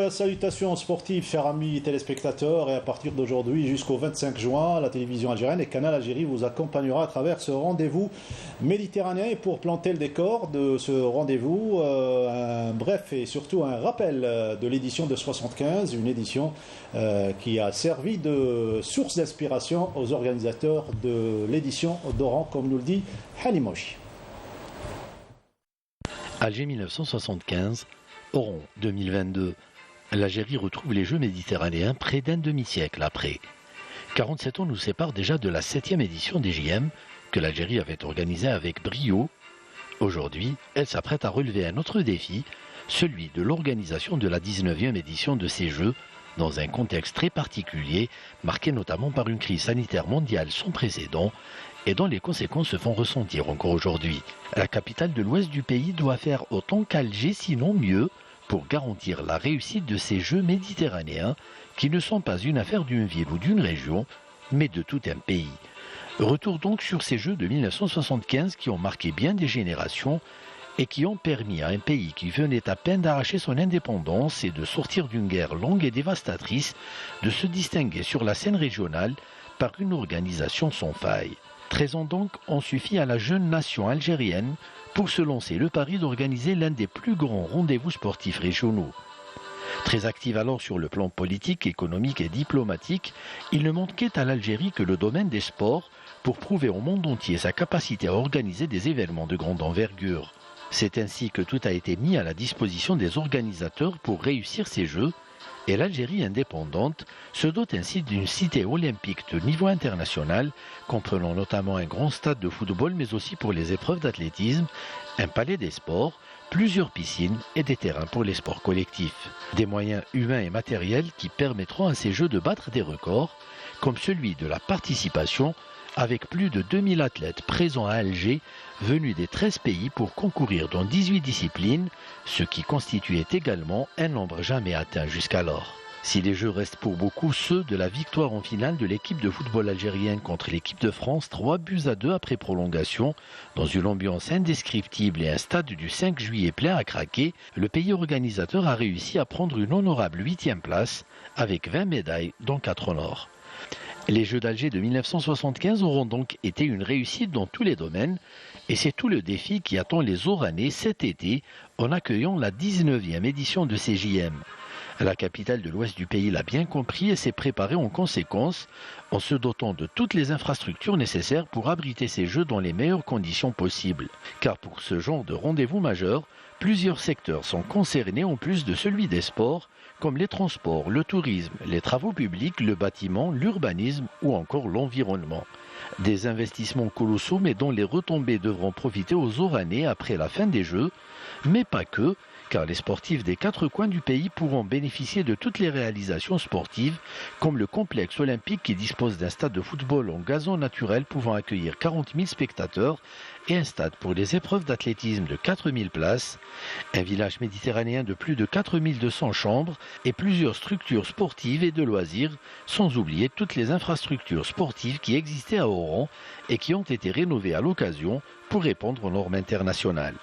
Salutations sportives, chers amis téléspectateurs, et à partir d'aujourd'hui jusqu'au 25 juin, la télévision algérienne et Canal Algérie vous accompagnera à travers ce rendez-vous méditerranéen. Et pour planter le décor de ce rendez-vous, un bref et surtout un rappel de l'édition de 75, une édition qui a servi de source d'inspiration aux organisateurs de l'édition d'Oran, comme nous le dit Halimoshi. Alger 1975, Oran 2022. L'Algérie retrouve les Jeux méditerranéens près d'un demi-siècle après. 47 ans nous séparent déjà de la 7e édition des JM que l'Algérie avait organisée avec brio. Aujourd'hui, elle s'apprête à relever un autre défi, celui de l'organisation de la 19e édition de ces Jeux, dans un contexte très particulier, marqué notamment par une crise sanitaire mondiale sans précédent et dont les conséquences se font ressentir encore aujourd'hui. La capitale de l'ouest du pays doit faire autant qu'Alger, sinon mieux, pour garantir la réussite de ces Jeux méditerranéens qui ne sont pas une affaire d'une ville ou d'une région, mais de tout un pays. Retour donc sur ces Jeux de 1975 qui ont marqué bien des générations et qui ont permis à un pays qui venait à peine d'arracher son indépendance et de sortir d'une guerre longue et dévastatrice de se distinguer sur la scène régionale par une organisation sans faille. 13 ans donc ont suffi à la jeune nation algérienne pour se lancer le pari d'organiser l'un des plus grands rendez-vous sportifs régionaux. Très active alors sur le plan politique, économique et diplomatique, il ne manquait à l'Algérie que le domaine des sports pour prouver au monde entier sa capacité à organiser des événements de grande envergure. C'est ainsi que tout a été mis à la disposition des organisateurs pour réussir ces Jeux, et l'Algérie indépendante se dote ainsi d'une cité olympique de niveau international, comprenant notamment un grand stade de football, mais aussi pour les épreuves d'athlétisme, un palais des sports, plusieurs piscines et des terrains pour les sports collectifs. Des moyens humains et matériels qui permettront à ces Jeux de battre des records, comme celui de la participation, avec plus de 2000 athlètes présents à Alger, venus des 13 pays pour concourir dans 18 disciplines, ce qui constituait également un nombre jamais atteint jusqu'alors. Si les Jeux restent pour beaucoup ceux de la victoire en finale de l'équipe de football algérienne contre l'équipe de France, 3-2 après prolongation, dans une ambiance indescriptible et un stade du 5 juillet plein à craquer, le pays organisateur a réussi à prendre une honorable 8e place, avec 20 médailles dont 4 en or. Les Jeux d'Alger de 1975 auront donc été une réussite dans tous les domaines et c'est tout le défi qui attend les Oranais cet été en accueillant la 19e édition de ces JM. La capitale de l'ouest du pays l'a bien compris et s'est préparée en conséquence en se dotant de toutes les infrastructures nécessaires pour abriter ces Jeux dans les meilleures conditions possibles. Car pour ce genre de rendez-vous majeur, plusieurs secteurs sont concernés en plus de celui des sports, comme les transports, le tourisme, les travaux publics, le bâtiment, l'urbanisme ou encore l'environnement. Des investissements colossaux mais dont les retombées devront profiter aux Oranais après la fin des Jeux, mais pas que, car les sportifs des 4 coins du pays pourront bénéficier de toutes les réalisations sportives, comme le complexe olympique qui dispose d'un stade de football en gazon naturel pouvant accueillir 40 000 spectateurs et un stade pour les épreuves d'athlétisme de 4 000 places, un village méditerranéen de plus de 4 200 chambres et plusieurs structures sportives et de loisirs, sans oublier toutes les infrastructures sportives qui existaient à Oran et qui ont été rénovées à l'occasion pour répondre aux normes internationales.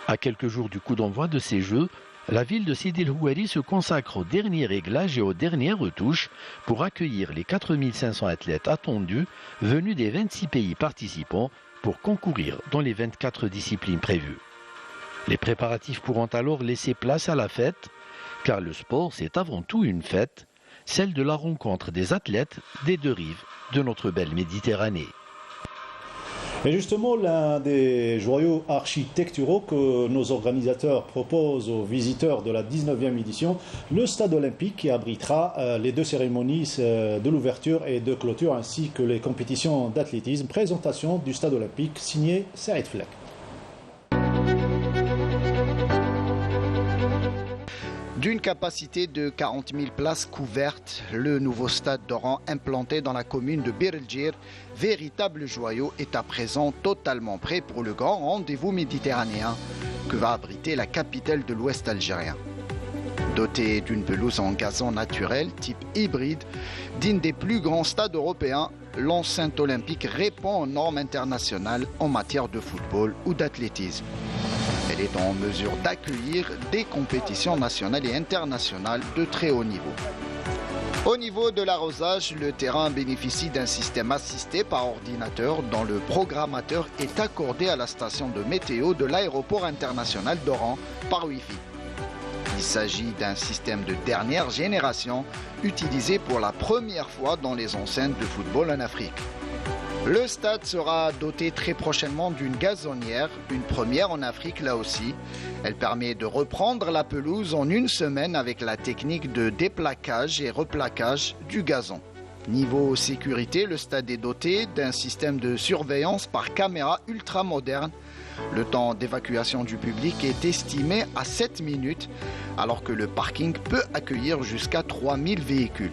À quelques jours du coup d'envoi de ces Jeux, la ville de Sidi El Houari se consacre au dernier réglage et aux dernières retouches pour accueillir les 4 500 athlètes attendus venus des 26 pays participants pour concourir dans les 24 disciplines prévues. Les préparatifs pourront alors laisser place à la fête, car le sport c'est avant tout une fête, celle de la rencontre des athlètes des deux rives de notre belle Méditerranée. Et justement, l'un des joyaux architecturaux que nos organisateurs proposent aux visiteurs de la 19e édition, le stade olympique qui abritera les 2 cérémonies de l'ouverture et de clôture ainsi que les compétitions d'athlétisme. Présentation du stade olympique signé Saïd Fleck. D'une capacité de 40 000 places couvertes, le nouveau stade d'Oran implanté dans la commune de Bir El-Djir, véritable joyau, est à présent totalement prêt pour le grand rendez-vous méditerranéen que va abriter la capitale de l'Ouest algérien. Doté d'une pelouse en gazon naturel type hybride, digne des plus grands stades européens, l'enceinte olympique répond aux normes internationales en matière de football ou d'athlétisme. Elle est en mesure d'accueillir des compétitions nationales et internationales de très haut niveau. Au niveau de l'arrosage, le terrain bénéficie d'un système assisté par ordinateur dont le programmateur est accordé à la station de météo de l'aéroport international d'Oran par Wi-Fi. Il s'agit d'un système de dernière génération utilisé pour la première fois dans les enceintes de football en Afrique. Le stade sera doté très prochainement d'une gazonnière, une première en Afrique là aussi. Elle permet de reprendre la pelouse en une semaine avec la technique de déplaquage et replaquage du gazon. Niveau sécurité, le stade est doté d'un système de surveillance par caméra ultra moderne. Le temps d'évacuation du public est estimé à 7 minutes, alors que le parking peut accueillir jusqu'à 3000 véhicules.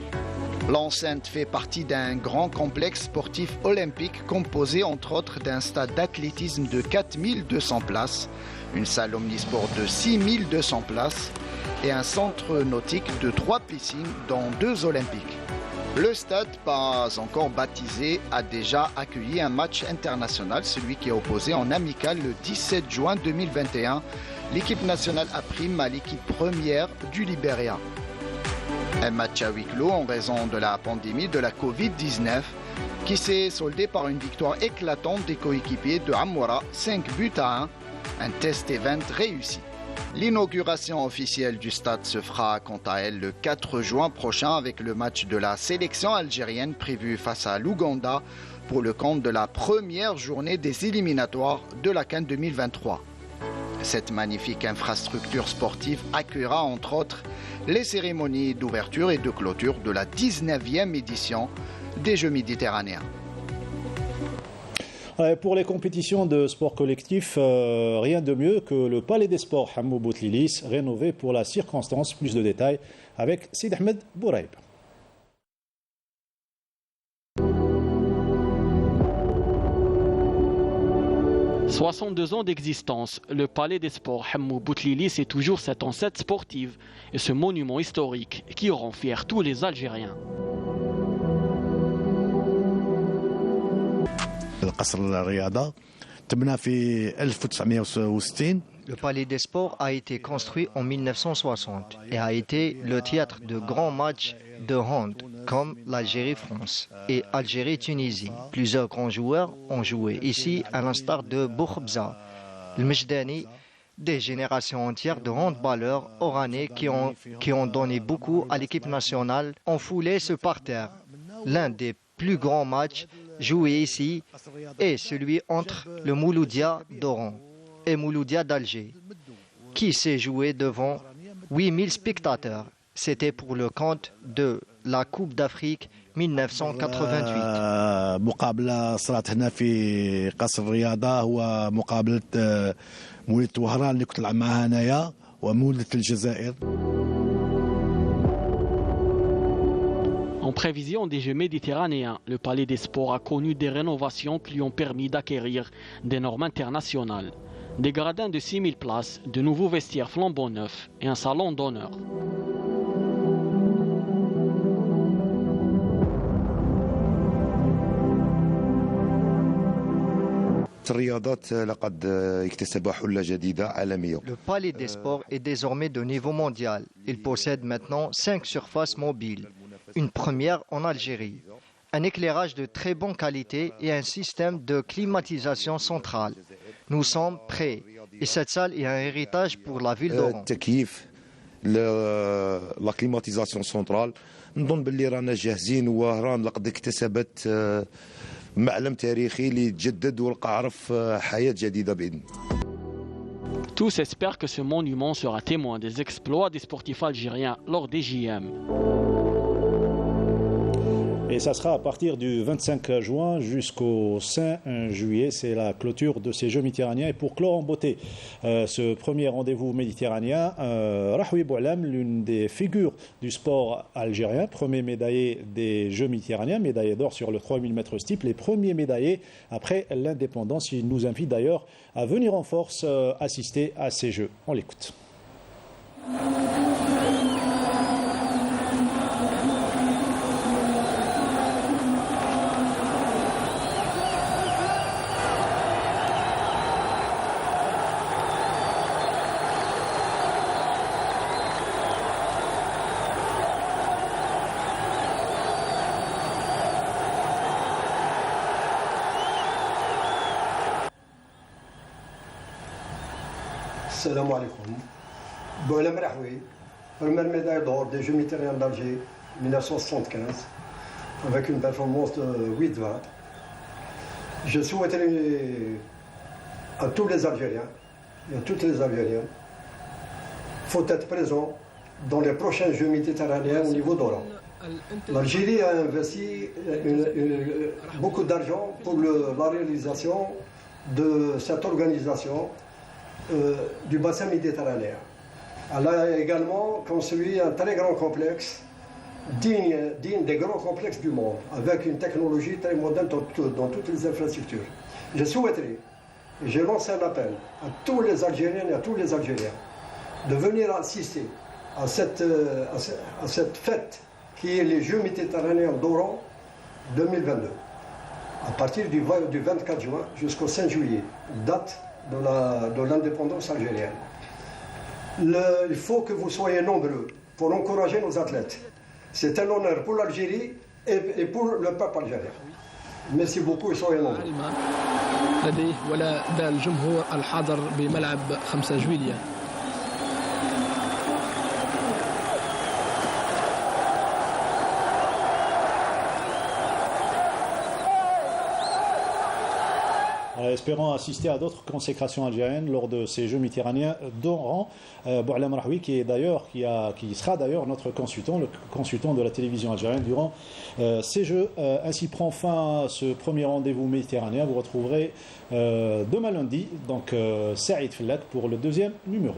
L'enceinte fait partie d'un grand complexe sportif olympique composé entre autres d'un stade d'athlétisme de 4200 places, une salle omnisport de 6200 places et un centre nautique de 3 piscines dont 2 olympiques. Le stade, pas encore baptisé, a déjà accueilli un match international, celui qui a opposé en amical le 17 juin 2021 l'équipe nationale A' à l'équipe première du Libéria. Un match à huis clos en raison de la pandémie de la Covid-19 qui s'est soldé par une victoire éclatante des coéquipiers de Amoura, 5-1, un test event réussi. L'inauguration officielle du stade se fera quant à elle le 4 juin prochain avec le match de la sélection algérienne prévu face à l'Ouganda pour le compte de la première journée des éliminatoires de la CAN 2023. Cette magnifique infrastructure sportive accueillera entre autres les cérémonies d'ouverture et de clôture de la 19e édition des Jeux méditerranéens. Pour les compétitions de sport collectif, rien de mieux que le Palais des Sports Hamou Boutlilis, rénové pour la circonstance. Plus de détails avec Sid Ahmed Bouraïb. « 62 ans d'existence, le Palais des Sports Hamou Boutlilis est toujours cette enceinte sportive et ce monument historique qui rend fiers tous les Algériens. Le Palais des Sports a été construit en 1960 et a été le théâtre de grands matchs de hand comme l'Algérie-France et Algérie-Tunisie. Plusieurs grands joueurs ont joué ici à l'instar de Boukhbza, le Mejdani, des générations entières de handballeurs oranais qui ont donné beaucoup à l'équipe nationale ont foulé ce parterre. L'un des plus grands matchs joués ici est celui entre le Mouloudia d'Oran et Mouloudia d'Alger, qui s'est joué devant 8000 spectateurs. C'était pour le compte de la Coupe d'Afrique 1988. مقابلة صارت هنا في قصر الرياضة هو مقابلة مولودية وهران اللي كنت نلعب معها هنايا ومولودية الجزائر. En prévision des Jeux méditerranéens, le Palais des Sports a connu des rénovations qui lui ont permis d'acquérir des normes internationales. Des gradins de 6000 places, de nouveaux vestiaires flambant neufs et un salon d'honneur. Le Palais des Sports est désormais de niveau mondial. Il possède maintenant 5 surfaces mobiles, une première en Algérie, un éclairage de très bonne qualité et un système de climatisation centrale. Nous sommes prêts et cette salle est un héritage pour la ville d'Oran. La climatisation centrale نظن باللي رانا جاهزين وهران لقد اكتسبت معلم تاريخي اللي تجدد ولقى عرف حياة جديدة بإذن. Tous espèrent que ce monument sera témoin des exploits des sportifs algériens lors des JM. Et ça sera à partir du 25 juin jusqu'au 5 juillet. C'est la clôture de ces Jeux méditerranéens. Et pour clore en beauté ce premier rendez-vous méditerranéen, Rahoui Boualam, l'une des figures du sport algérien, premier médaillé des Jeux méditerranéens, médaillé d'or sur le 3000 mètres steeple, les premiers médaillés après l'indépendance. Il nous invite d'ailleurs à venir en force assister à ces Jeux. On l'écoute. Salam alaikum. Boualem Rahwi, première médaille d'or des Jeux méditerranéens d'Alger 1975, avec une performance de 8-20. Je souhaiterais à tous les Algériens et à toutes les Algériennes, il faut être présent dans les prochains Jeux méditerranéens au niveau d'Oran. L'Algérie a investi beaucoup d'argent pour la réalisation de cette organisation du bassin méditerranéen. Elle a également construit un très grand complexe, digne des grands complexes du monde, avec une technologie très moderne dans toutes les infrastructures. Je souhaiterais, et je lance un appel à tous les Algériens et à tous les Algériens de venir assister à cette fête qui est les Jeux méditerranéens d'Oran 2022, à partir du 24 juin jusqu'au 5 juillet, date de l'indépendance algérienne. Il faut que vous soyez nombreux pour encourager nos athlètes. C'est un honneur pour l'Algérie et pour le peuple algérien. Merci beaucoup et soyez nombreux. لديه ولا بال الجمهور الحاضر بملعب 5 جويلية. Espérons assister à d'autres consécrations algériennes lors de ces Jeux méditerranéens d'Oran. Boualem Rahwi, qui sera d'ailleurs notre consultant, le consultant de la télévision algérienne durant ces Jeux. Ainsi prend fin ce premier rendez-vous méditerranéen. Vous retrouverez demain lundi donc Saïd Fellak pour le deuxième numéro.